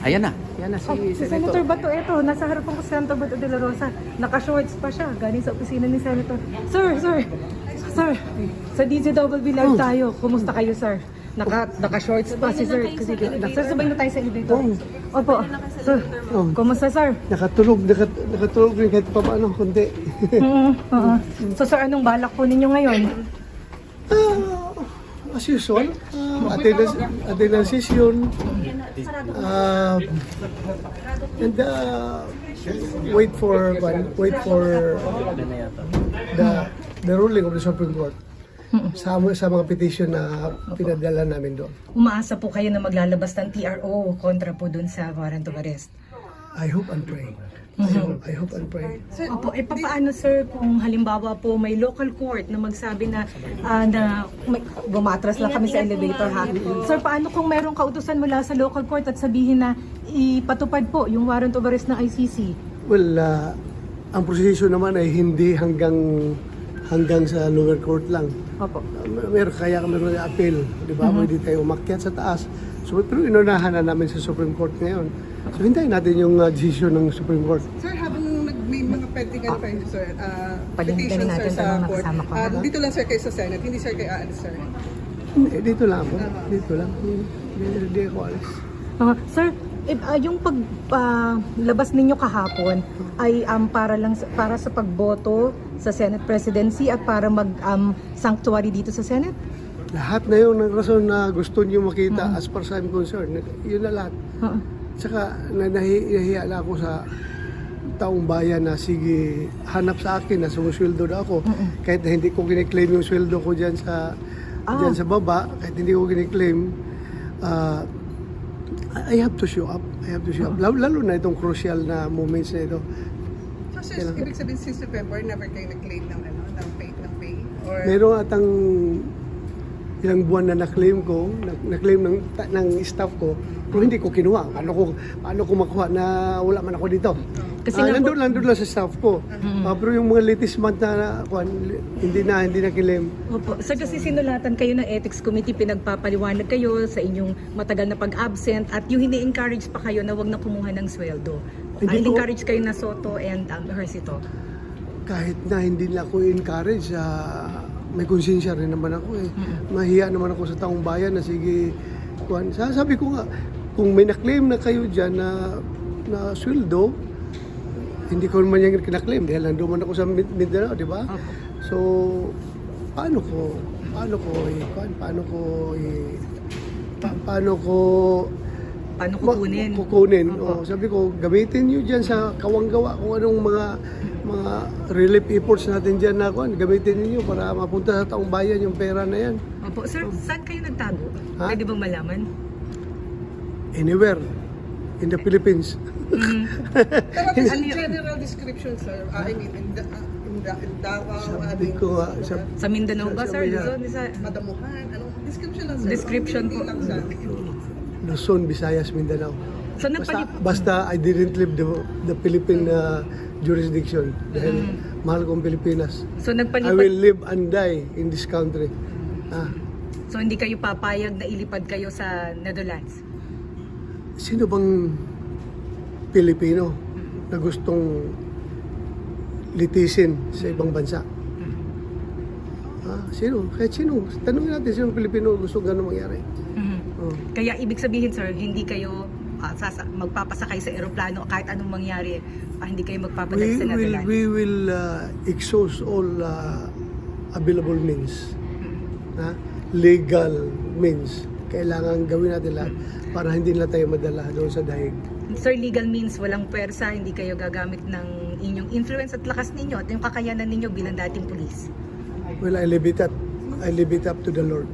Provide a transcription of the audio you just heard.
Ayan na si Si Senator Bato, eto, nasa harapan ko si Senator Bato de la Rosa. Naka-shorts pa siya, galing sa opisina ni Senator. Sir, sa DZWB live tayo. Kumusta kayo, sir? Naka-shorts pa si sir. Kasi, sir, sabay na tayo sa elevator. Opo, sir. Kumusta, sir? Nakatulog rin kahit pa paano, kundi. So, sir, anong balak po ninyo ngayon? As usual, attendance session, and wait for the ruling of the Supreme Court sa mga petition na pinadala namin doon. Umaasa po kayo na maglalabas ng TRO kontra po dun sa warrant of arrest? I hope and pray. I hope and pray. Opo, paano sir kung halimbawa po may local court na magsabi na bumatras lang kami sa elevator ha. Sir, paano kung mayroong kautusan mula sa local court at sabihin na ipatupad po yung warrant of arrest ng ICC? Well, ang proseso naman ay hindi hanggang sa lower court lang. Opo. Kaya meron yung appeal, di ba? Pwede tayo umakyat sa taas. So, pero inunahan na namin sa Supreme Court ngayon. So, hintayin natin yung decision ng Supreme Court. Sir, habang may mga pending sir, Palindigan petition natin sir sa tanong court, nakasama ko. dito lang sir kayo sa Senate, hindi sir kayo aalis sir. Dito lang ako. Dito lang. Hindi ako alis. Sir, yung paglabas ninyo kahapon ay para sa pagboto sa Senate presidency at para mag-sanctuary dito sa Senate? Lahat na yung rason na gusto niyo makita as far as I'm concerned. Yun na lahat. Tsaka nahihiya na ako sa taong bayan na sige, hanap sa akin na sumusweldo na ako. Kahit na hindi ko kiniklaim yung sweldo ko dyan sa baba, kahit hindi ko kiniklaim, I have to show up. Lalo na itong crucial na moments na ito. So sir, ibig sabihin since November, never kayo nag-claim ng pay? Or... Meron atang ilang buwan na na-claim ko, na-claim ng staff ko, pero hindi ko kinuha. Paano ko makuha na wala man ako dito? Kasi nandun lang sa staff ko. Pero yung mga latest month na hindi na claim. Opo. Sir, kasi sinulatan kayo ng Ethics Committee, pinagpapaliwanag kayo sa inyong matagal na pag-absent at yung hindi-encourage pa kayo na wag na kumuha ng sweldo. Encourage kayo na Soto and Hercito. Kahit na hindi na ako encourage, may konsensya rin naman ako eh. Mahiya naman ako sa taong bayan na sige, sabi ko nga, kung may na-claim na kayo dyan na sweldo, hindi ko naman yung kina-claim dahil nandun man ako sa Mindanao, di ba? So, paano kukunin? Sabi ko, gamitin nyo dyan sa kawanggawa kung anong mga relief efforts natin dyan na gamitin niyo para mapunta sa taong bayan yung pera na yan. Opo. Sir, saan kayo nagtago? Pwede bang malaman? Anywhere in the Philippines. Pero ano general description sir, I mean, in Davao, Sabi ko nga, Sa Mindanao ba, sir? Luzon? Madamuhan, anong description lang sir? Description Hindi po. lang sa Luzon, Visayas, Mindanao. So, Basta I didn't leave the Philippine jurisdiction dahil mahal kong Pilipinas. So, I nagpalipat. will live and die in this country. So, hindi kayo papayag na ilipad kayo sa Netherlands? Sino bang Pilipino na gustong litisin sa ibang bansa? Sino? Kahit sino. Tanungin natin sino Pilipino gusto gano'ng mangyari. Kaya ibig sabihin, sir, hindi kayo magpapasakay sa eroplano kahit anong mangyari, hindi kayo magpapadala sa Netherlands? We will exhaust all available means. Legal means. Kailangan gawin natin lahat para hindi na tayo madala doon sa dahig. Sir, legal means walang pwersa, hindi kayo gagamit ng inyong influence at lakas ninyo at yung kakayanan ninyo bilang dating pulis? Well, I leave it up to the Lord.